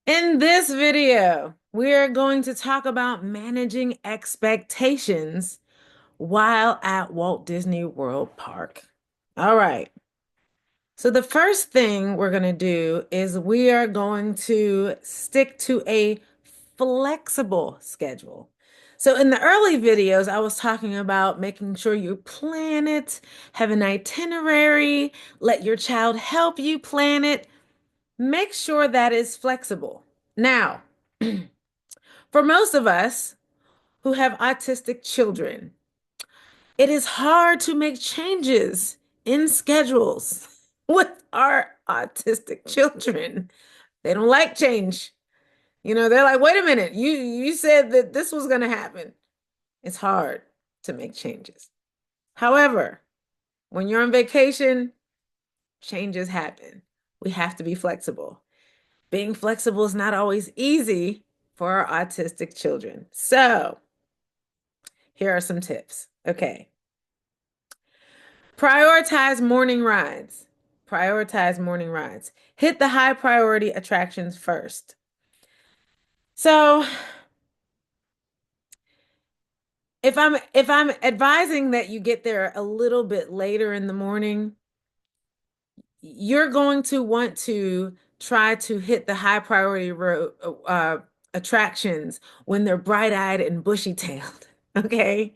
In this video, we are going to talk about managing expectations while at Walt Disney World Park. All right. So the first thing we're going to do is we are going to stick to a flexible schedule. So in the early videos, I was talking about making sure you plan it, have an itinerary, let your child help you plan it. Make sure that is flexible. Now, for most of us who have autistic children, it is hard to make changes in schedules with our autistic children. They don't like change. They're like, wait a minute, you said that this was going to happen. It's hard to make changes. However, when you're on vacation, changes happen. We have to be flexible. Being flexible is not always easy for our autistic children. So, here are some tips. Okay. Prioritize morning rides. Prioritize morning rides. Hit the high priority attractions first. So, if I'm advising that you get there a little bit later in the morning, you're going to want to try to hit the high priority attractions when they're bright-eyed and bushy-tailed. Okay?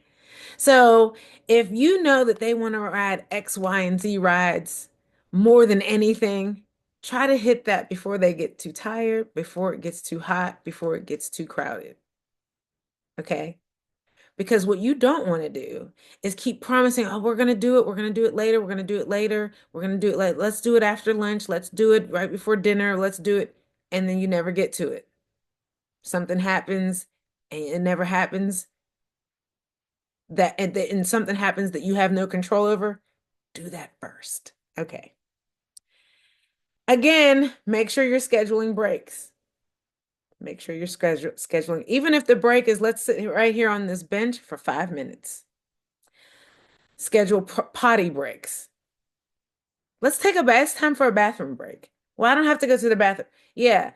So if you know that they want to ride X, Y, and Z rides more than anything, try to hit that before they get too tired, before it gets too hot, before it gets too crowded. Okay? Because what you don't want to do is keep promising, oh, we're going to do it. We're going to do it later. We're going to do it later. We're going to do it like, let's do it after lunch. Let's do it right before dinner. Let's do it. And then you never get to it. Something happens and it never happens and something happens that you have no control over. Do that first. Okay. Again, make sure you're scheduling breaks. Make sure you're scheduling, even if the break is, let's sit right here on this bench for 5 minutes. Schedule potty breaks. Let's take a bath. It's time for a bathroom break. Well, I don't have to go to the bathroom. Yeah.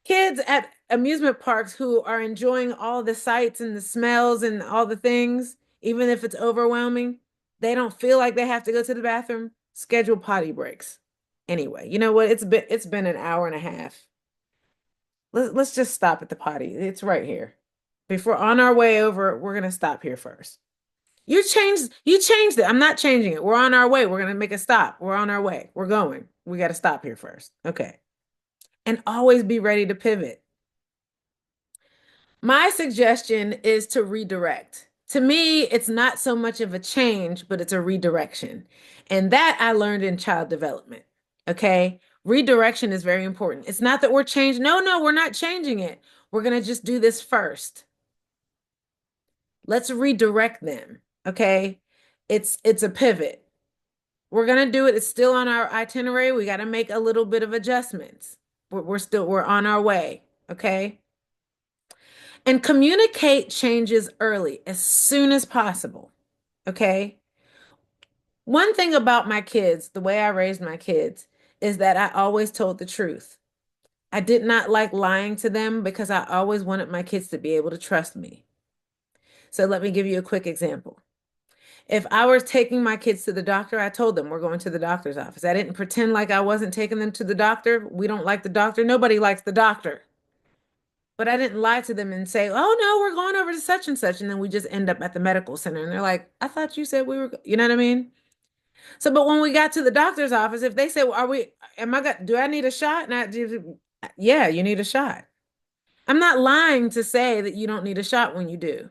Kids at amusement parks who are enjoying all the sights and the smells and all the things, even if it's overwhelming, they don't feel like they have to go to the bathroom. Schedule potty breaks. Anyway, you know what? It's been an hour and a half. Let's just stop at the potty. It's right here. Before on our way over, we're gonna stop here first. You changed it. I'm not changing it. We're on our way. We're gonna make a stop. We're on our way. We're going. We got to stop here first. Okay. And always be ready to pivot. My suggestion is to redirect. To me, it's not so much of a change, but it's a redirection. And that I learned in child development. Okay. Redirection is very important. It's not that we're changing. No, we're not changing it. We're going to just do this first. Let's redirect them. Okay. It's a pivot. We're going to do it. It's still on our itinerary. We got to make a little bit of adjustments. We're on our way. Okay. And communicate changes early, as soon as possible. Okay. One thing about my kids, the way I raised my kids, is that I always told the truth. I did not like lying to them because I always wanted my kids to be able to trust me. So let me give you a quick example. If I was taking my kids to the doctor, I told them we're going to the doctor's office. I didn't pretend like I wasn't taking them to the doctor. We don't like the doctor. Nobody likes the doctor. But I didn't lie to them and say, oh no, we're going over to such and such. And then we just end up at the medical center. And they're like, I thought you said we were, you know what I mean? So, but when we got to the doctor's office, if they say, well, do I need a shot? And yeah, you need a shot. I'm not lying to say that you don't need a shot when you do.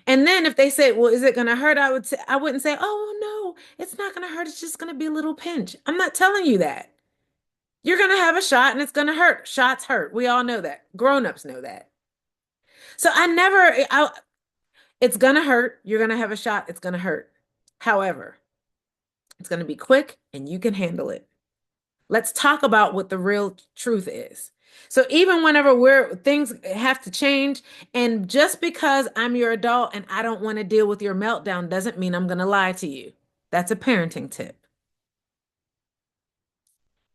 And then if they say, well, is it going to hurt? I wouldn't say, oh no, it's not going to hurt. It's just going to be a little pinch. I'm not telling you that. You're going to have a shot and it's going to hurt. Shots hurt. We all know that. Grown-ups know that. So it's going to hurt. You're going to have a shot. It's going to hurt. However, it's going to be quick and you can handle it. Let's talk about what the real truth is. So even whenever things have to change, and just because I'm your adult and I don't want to deal with your meltdown doesn't mean I'm going to lie to you. That's a parenting tip.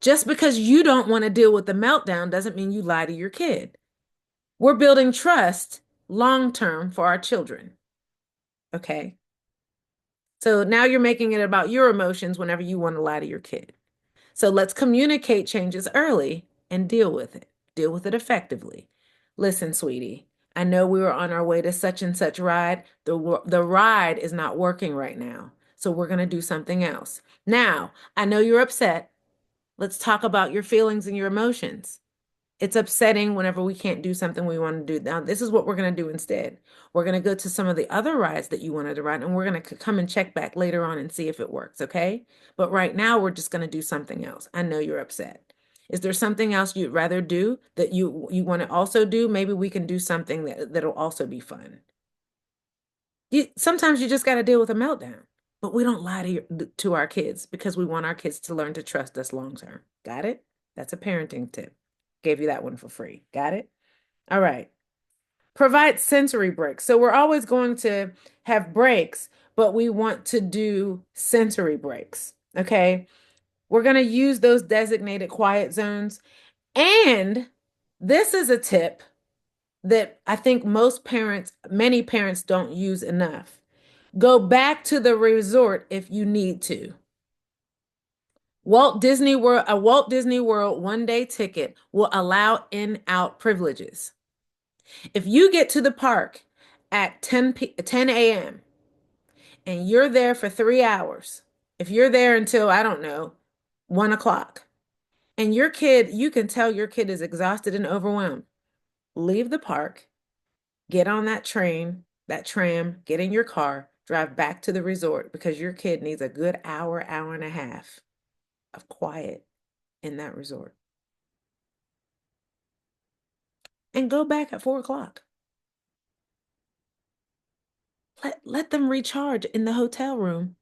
Just because you don't want to deal with the meltdown doesn't mean you lie to your kid. We're building trust long term for our children. Okay. So now you're making it about your emotions whenever you want to lie to your kid. So let's communicate changes early and deal with it. Deal with it effectively. Listen, sweetie, I know we were on our way to such and such ride. The ride is not working right now. So we're going to do something else. Now, I know you're upset. Let's talk about your feelings and your emotions. It's upsetting whenever we can't do something we want to do. Now, this is what we're going to do instead. We're going to go to some of the other rides that you wanted to ride, and we're going to come and check back later on and see if it works, okay? But right now, we're just going to do something else. I know you're upset. Is there something else you'd rather do that you want to also do? Maybe we can do something that'll also be fun. Sometimes you just got to deal with a meltdown, but we don't lie to our kids because we want our kids to learn to trust us long term. Got it? That's a parenting tip. Gave you that one for free. Got it? All right. Provide sensory breaks. So we're always going to have breaks, but we want to do sensory breaks. Okay. We're going to use those designated quiet zones. And this is a tip that I think many parents don't use enough. Go back to the resort if you need to. A Walt Disney World one-day ticket will allow in-out privileges. If you get to the park at 10 a.m. and you're there for 3 hours, if you're there until, I don't know, 1 o'clock, and you can tell your kid is exhausted and overwhelmed, leave the park, get on that train, that tram, get in your car, drive back to the resort because your kid needs a good hour, hour and a half of quiet in that resort. And go back at 4 o'clock. Let them recharge in the hotel room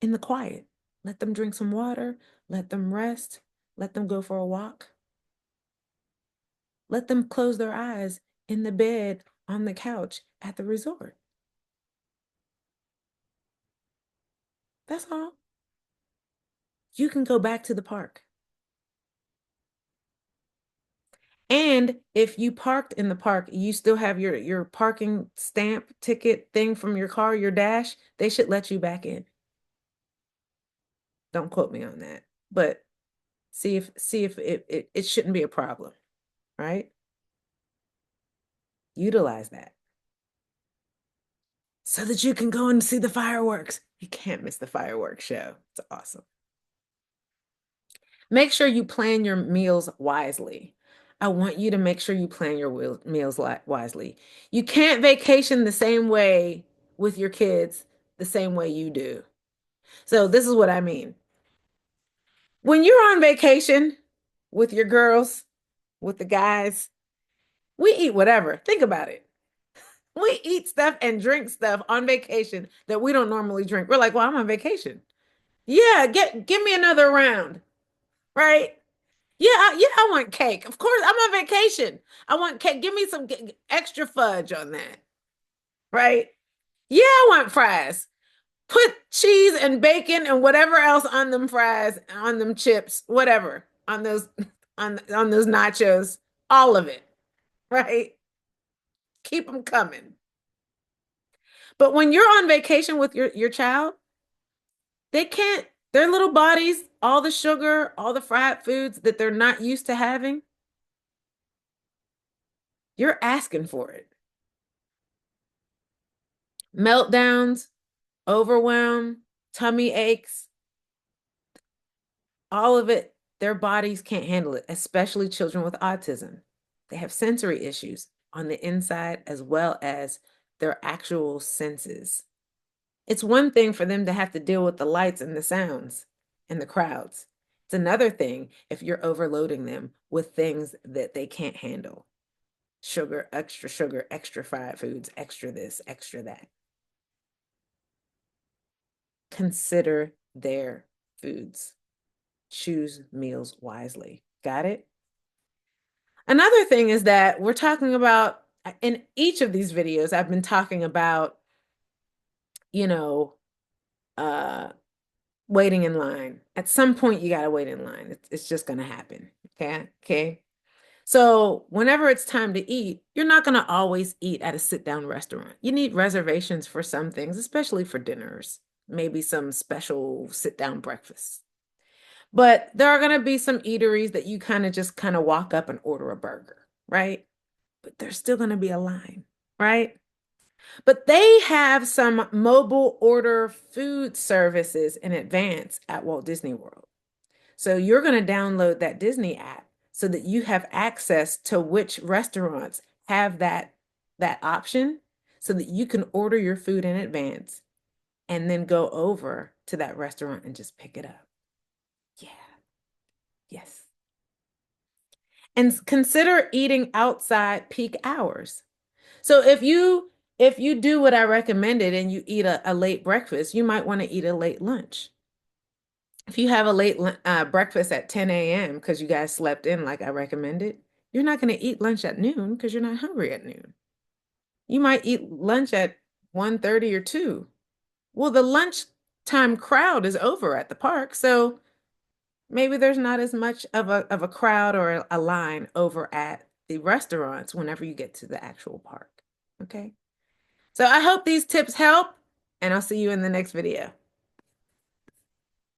in the quiet. Let them drink some water. Let them rest. Let them go for a walk. Let them close their eyes in the bed on the couch at the resort. That's all. You can go back to the park. And if you parked in the park, you still have your parking stamp ticket thing from your car, your dash, they should let you back in. Don't quote me on that. But see if it shouldn't be a problem, right? Utilize that so that you can go and see the fireworks. You can't miss the fireworks show. It's awesome. Make sure you plan your meals wisely. I want you to make sure you plan your meals wisely. You can't vacation the same way with your kids the same way you do. So this is what I mean. When you're on vacation with your girls, with the guys, we eat whatever. Think about it. We eat stuff and drink stuff on vacation that we don't normally drink. We're like, well, I'm on vacation. Yeah, give me another round, right? Yeah, yeah, I want cake. Of course, I'm on vacation. I want cake. Give me some extra fudge on that, right? Yeah, I want fries. Put cheese and bacon and whatever else on them fries, on them chips, whatever, on those on those nachos, all of it, right? Keep them coming. But when you're on vacation with your child, they can't, their little bodies, all the sugar, all the fried foods that they're not used to having, you're asking for it. Meltdowns, overwhelm, tummy aches, all of it, their bodies can't handle it, especially children with autism. They have sensory issues on the inside as well as their actual senses. It's one thing for them to have to deal with the lights and the sounds and the crowds. It's another thing if you're overloading them with things that they can't handle. Sugar, extra fried foods, extra this, extra that. Consider their foods. Choose meals wisely. Got it? Another thing is that we're talking about in each of these videos, I've been talking about, you know, uh, waiting in line. At some point, you got to wait in line. It's just going to happen. Okay. Okay. So, whenever it's time to eat, you're not going to always eat at a sit-down restaurant. You need reservations for some things, especially for dinners, maybe some special sit-down breakfast. But there are going to be some eateries that you kind of walk up and order a burger, right? But there's still going to be a line, right? But they have some mobile order food services in advance at Walt Disney World. So you're going to download that Disney app so that you have access to which restaurants have that option so that you can order your food in advance and then go over to that restaurant and just pick it up. Yeah. Yes. And consider eating outside peak hours. So if you do what I recommended and you eat a late breakfast, you might want to eat a late lunch. If you have a late breakfast at 10 a.m. because you guys slept in like I recommended, you're not going to eat lunch at noon because you're not hungry at noon. You might eat lunch at 1:30 or 2. Well, the lunchtime crowd is over at the park, so maybe there's not as much of a crowd or a line over at the restaurants whenever you get to the actual park. Okay. So I hope these tips help, and I'll see you in the next video.